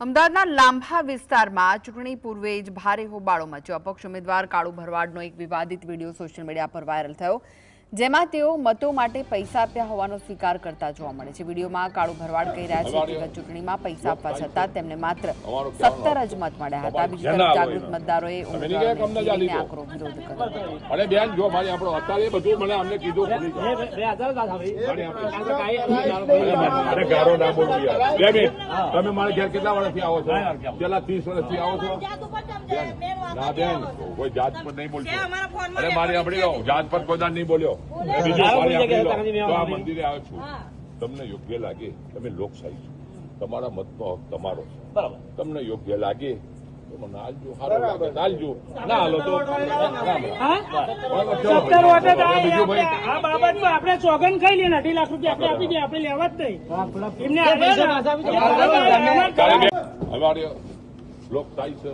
અમદાવાદના લાંભા વિસ્તારમાં ચૂંટણી પૂર્વે જ ભારે હોબાળો મચ્યો। અપક્ષ ઉમેદવાર કાળુ ભરવાડનો એક વિવાદિત વિડીયો સોશિયલ મીડિયા પર વાયરલ થયો, જેમાં તેઓ મતો માટે પૈસા આપ્યા હોવાનો સ્વીકાર કરતા જોવા મળે છે। વિડીયોમાં કાળુ ભરવાડ કહી રહ્યા છે કે ગત ચૂંટણીમાં પૈસા આપવા છતાં તેમને માત્ર 17 જ મત મળ્યા હતા। બીજી તરફ જાગૃત મતદારોએ ઉમેદવારોને આકરો વિરોધ કર્યો। અરે બેન, જો મારી આપણો અત્યારે બધું મને અમને કીધું, અરે ગારો ના બોલવું યાર। 2 મિનિટ, તમે મારા ઘેર કેટલા વર્ષથી આવો છો? છેલ્લા 30 વર્ષથી આવો છો? ના બેન, કોઈ જાત પર નહીં બોલતો। અરે મારી આપણી લો, જાત પર કોઈ દાન નહીં બોલ્યો। બીજું મારી આપણી લો, તો આ મંદિરે આવ્યો છું, તમને યોગ્ય લાગે, તમે લોકશાહી છો, તમારા મતનો હક તમારો છે, બરાબર? તમને યોગ્ય લાગે આપણે સોગન ખાઈ લઈએ, 2.5 લાખ રૂપિયા આપણે આપી દઈએ, આપણે લેવા જ નહીં। અમારી લોકશાહી છે,